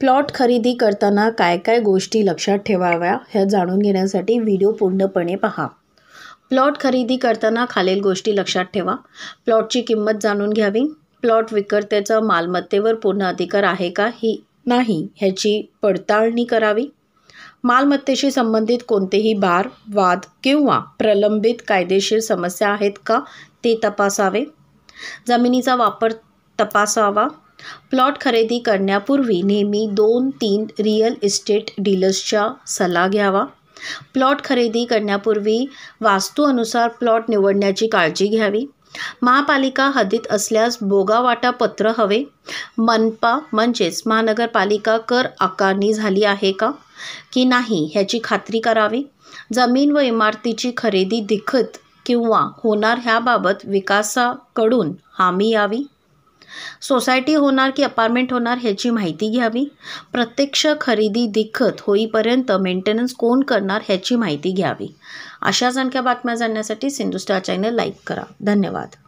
Plot खरेदी करताना काय काय गोष्टी लक्षात ठेवाव्या हे जाणून घेण्यासाठी व्हिडिओ पूर्णपणे पहा. प्लॉट खरेदी करताना खालील गोष्टी लक्षात ठेवा. प्लॉटची किंमत जाणून घ्यावी. प्लॉट विक्रेत्याचा मालमत्तेवर पूर्ण अधिकार आहे का ही नाही ह्याची पडताळणी करावी. मालमत्तेशी संबंधित कोणतेही भार, वाद किंवा प्रलंबित कायदेशीर समस्या आहेत का ते तपासावे. जमिनीचा वापर तपासावा. प्लॉट खरेदी करण्यापूर्वी नेहमी 2-3 रिअल इस्टेट डीलर्सचा सल्ला घ्यावा. प्लॉट खरेदी करण्यापूर्वी वास्तूनुसार प्लॉट निवडण्याची काळजी घ्यावी. महापालिका हद्दीत असल्यास बोगावाटा पत्र हवे. मनपा म्हणजेच महानगरपालिका कर आकारणी झाली आहे का की नाही ह्याची खात्री करावी. जमीन व इमारतीची खरेदी दिखत किंवा होणार ह्याबाबत विकासाकडून हमी यावी. सोसायटी होणार की अपार्टमेंट होणार ह्याची माहिती घ्यावी. प्रत्यक्ष खरेदी दिखत होईपर्यंत मेंटेनन्स कोण करणार ह्याची माहिती घ्यावी. अशाच आणखी बातम्या जाणण्यासाठी सिंधू स्टार चॅनल लाईक करा. धन्यवाद.